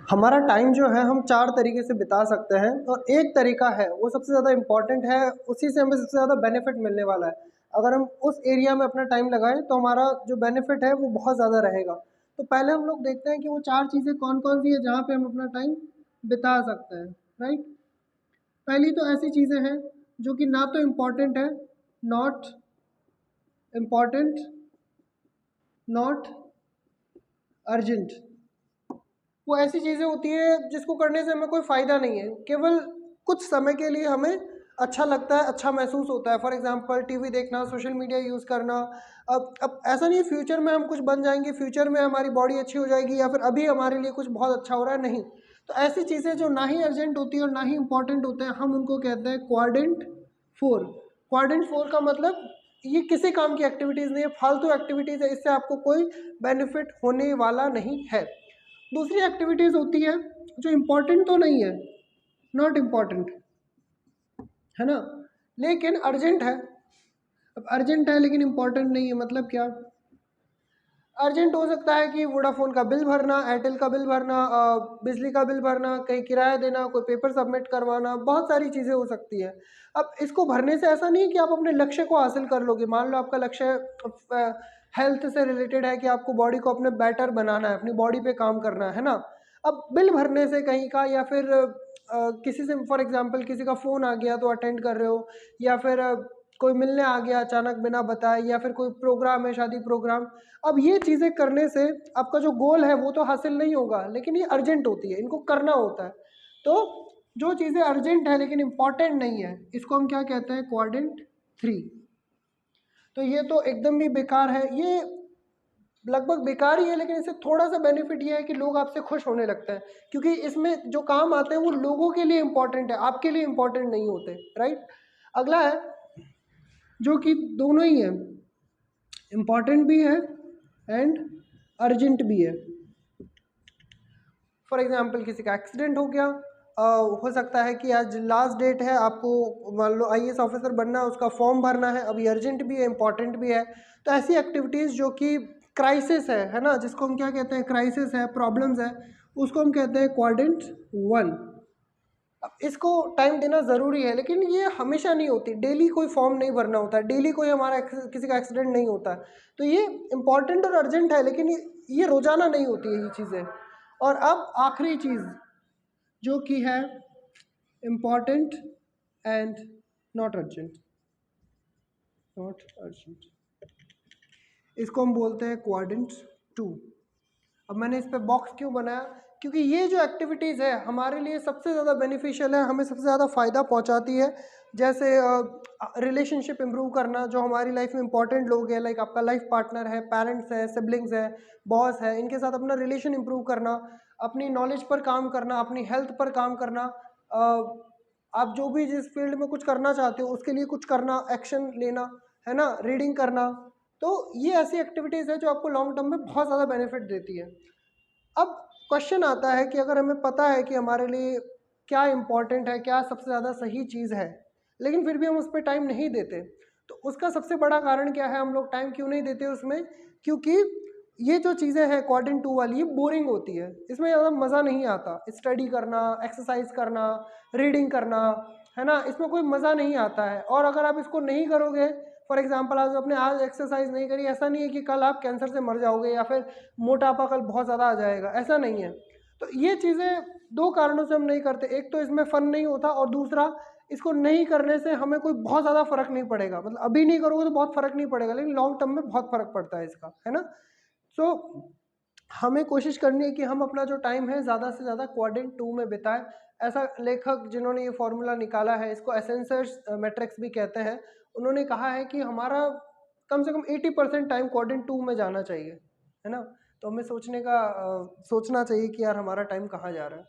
हमारा टाइम जो है हम 4 तरीके से बिता सकते हैं और एक तरीका है वो सबसे ज़्यादा इम्पॉर्टेंट है, उसी से हमें सबसे ज़्यादा बेनिफिट मिलने वाला है। अगर हम उस एरिया में अपना टाइम लगाएं तो हमारा जो बेनिफिट है वो बहुत ज़्यादा रहेगा। तो पहले हम लोग देखते हैं कि वो 4 चीज़ें कौन-कौन सी है जहाँ पे हम अपना टाइम बिता सकते हैं, राइट? पहली तो ऐसी चीज़ें हैं जो कि ना तो इम्पॉर्टेंट है, नॉट इम्पॉर्टेंट, नॉट अर्जेंट। वो ऐसी चीज़ें होती है जिसको करने से हमें कोई फ़ायदा नहीं है, केवल कुछ समय के लिए हमें अच्छा लगता है, अच्छा महसूस होता है। फॉर एग्जांपल टीवी देखना, सोशल मीडिया यूज़ करना। अब ऐसा नहीं है फ्यूचर में हम कुछ बन जाएंगे, फ्यूचर में हमारी बॉडी अच्छी हो जाएगी या फिर अभी हमारे लिए कुछ बहुत अच्छा हो रहा है, नहीं। तो ऐसी चीज़ें जो ना ही अर्जेंट होती है और ना ही इंपॉर्टेंट होते हैं, हम उनको कहते हैं क्वाड्रेंट 4। क्वाड्रेंट 4 का मतलब ये किसी काम की एक्टिविटीज़ नहीं है, फालतू एक्टिविटीज़ है, इससे आपको कोई बेनिफिट होने वाला नहीं है। दूसरी एक्टिविटीज़ होती है जो इम्पोर्टेंट तो नहीं है, नॉट इम्पॉर्टेंट, है ना, लेकिन अर्जेंट है। अब अर्जेंट है लेकिन इम्पॉर्टेंट नहीं है, मतलब क्या? अर्जेंट हो सकता है कि वोडाफोन का बिल भरना, एयरटेल का बिल भरना, बिजली का बिल भरना, कहीं किराया देना, कोई पेपर सबमिट करवाना, बहुत सारी चीज़ें हो सकती है। अब इसको भरने से ऐसा नहीं है कि आप अपने लक्ष्य को हासिल कर लोगे। मान लो आपका लक्ष्य हेल्थ से रिलेटेड है कि आपको बॉडी को अपने बेटर बनाना है, अपनी बॉडी पे काम करना है ना। अब बिल भरने से कहीं का या फिर किसी से फॉर एग्जांपल किसी का फ़ोन आ गया तो अटेंड कर रहे हो, या फिर कोई मिलने आ गया अचानक बिना बताए, या फिर कोई प्रोग्राम है, शादी प्रोग्राम। अब ये चीज़ें करने से आपका जो गोल है वो तो हासिल नहीं होगा, लेकिन ये अर्जेंट होती है, इनको करना होता है। तो जो चीज़ें अर्जेंट है लेकिन इम्पॉर्टेंट नहीं है, इसको हम क्या कहते हैं? क्वाड्रेंट 3। तो ये तो एकदम भी बेकार है, ये लगभग बेकार ही है, लेकिन इससे थोड़ा सा बेनिफिट ये है कि लोग आपसे खुश होने लगते हैं, क्योंकि इसमें जो काम आते हैं वो लोगों के लिए इंपॉर्टेंट है, आपके लिए इंपॉर्टेंट नहीं होते, राइट? अगला है जो कि दोनों ही है, इम्पॉर्टेंट भी है एंड अर्जेंट भी है। फॉर एग्जांपल किसी का एक्सीडेंट हो गया, हो सकता है कि आज लास्ट डेट है, आपको मान लो आईएएस ऑफिसर बनना है, उसका फॉर्म भरना है, अभी अर्जेंट भी है, इंपॉर्टेंट भी है। तो ऐसी एक्टिविटीज़ जो कि क्राइसिस है ना, जिसको हम क्या कहते हैं? क्राइसिस है, प्रॉब्लम्स है, उसको हम कहते हैं क्वाड्रेंट 1। अब इसको टाइम देना ज़रूरी है, लेकिन ये हमेशा नहीं होती, डेली कोई फॉर्म नहीं भरना होता है, डेली कोई हमारा किसी का एक्सीडेंट नहीं होता है। तो ये इंपॉर्टेंट और अर्जेंट है, लेकिन ये रोज़ाना नहीं होती है ये चीज़ें। और अब आखिरी चीज़ जो कि है important and not urgent, not urgent, इसको हम बोलते हैं क्वाड्रेंट 2। अब मैंने इस पे बॉक्स क्यों बनाया? क्योंकि ये जो एक्टिविटीज़ है हमारे लिए सबसे ज़्यादा बेनिफिशियल है, हमें सबसे ज़्यादा फ़ायदा पहुंचाती है। जैसे रिलेशनशिप इम्प्रूव करना, जो हमारी लाइफ में इंपॉर्टेंट लोग हैं, लाइक आपका लाइफ पार्टनर है, पेरेंट्स है, सिबलिंग्स है, बॉस है, इनके साथ अपना रिलेशन इम्प्रूव करना, अपनी नॉलेज पर काम करना, अपनी हेल्थ पर काम करना, आप जो भी जिस फील्ड में कुछ करना चाहते हो उसके लिए कुछ करना, एक्शन लेना, है ना, रीडिंग करना। तो ये ऐसी एक्टिविटीज़ है जो आपको लॉन्ग टर्म में बहुत ज़्यादा बेनिफिट देती है। अब क्वेश्चन आता है कि अगर हमें पता है कि हमारे लिए क्या इम्पोर्टेंट है, क्या सबसे ज़्यादा सही चीज़ है, लेकिन फिर भी हम उस पर टाइम नहीं देते, तो उसका सबसे बड़ा कारण क्या है? हम लोग टाइम क्यों नहीं देते उसमें? क्योंकि ये जो चीज़ें हैं क्वाड्रेंट 2 वाली, ये बोरिंग होती है, इसमें ज़्यादा मज़ा नहीं आता। स्टडी करना, एक्सरसाइज करना, रीडिंग करना, है ना, इसमें कोई मज़ा नहीं आता है। और अगर आप इसको नहीं करोगे, फॉर एग्जाम्पल आज एक्सरसाइज नहीं करी, ऐसा नहीं है कि कल आप कैंसर से मर जाओगे या फिर मोटापा कल बहुत ज़्यादा आ जाएगा, ऐसा नहीं है। तो ये चीज़ें दो कारणों से हम नहीं करते, एक तो इसमें फ़न नहीं होता, और दूसरा इसको नहीं करने से हमें कोई बहुत ज़्यादा फ़र्क नहीं पड़ेगा। मतलब अभी नहीं करोगे तो बहुत फ़र्क नहीं पड़ेगा, लेकिन लॉन्ग टर्म में बहुत फ़र्क पड़ता है इसका, है ना। सो हमें कोशिश करनी है कि हम अपना जो टाइम है ज़्यादा से ज़्यादा क्वाड्रेंट 2 में बिताएं। ऐसा लेखक जिन्होंने ये फॉर्मूला निकाला है, इसको एसेंसर्स मैट्रिक्स भी कहते हैं, उन्होंने कहा है कि हमारा कम से कम 80% टाइम क्वाड्रेंट 2 में जाना चाहिए, है ना। तो हमें सोचना चाहिए कि यार हमारा टाइम कहाँ जा रहा है।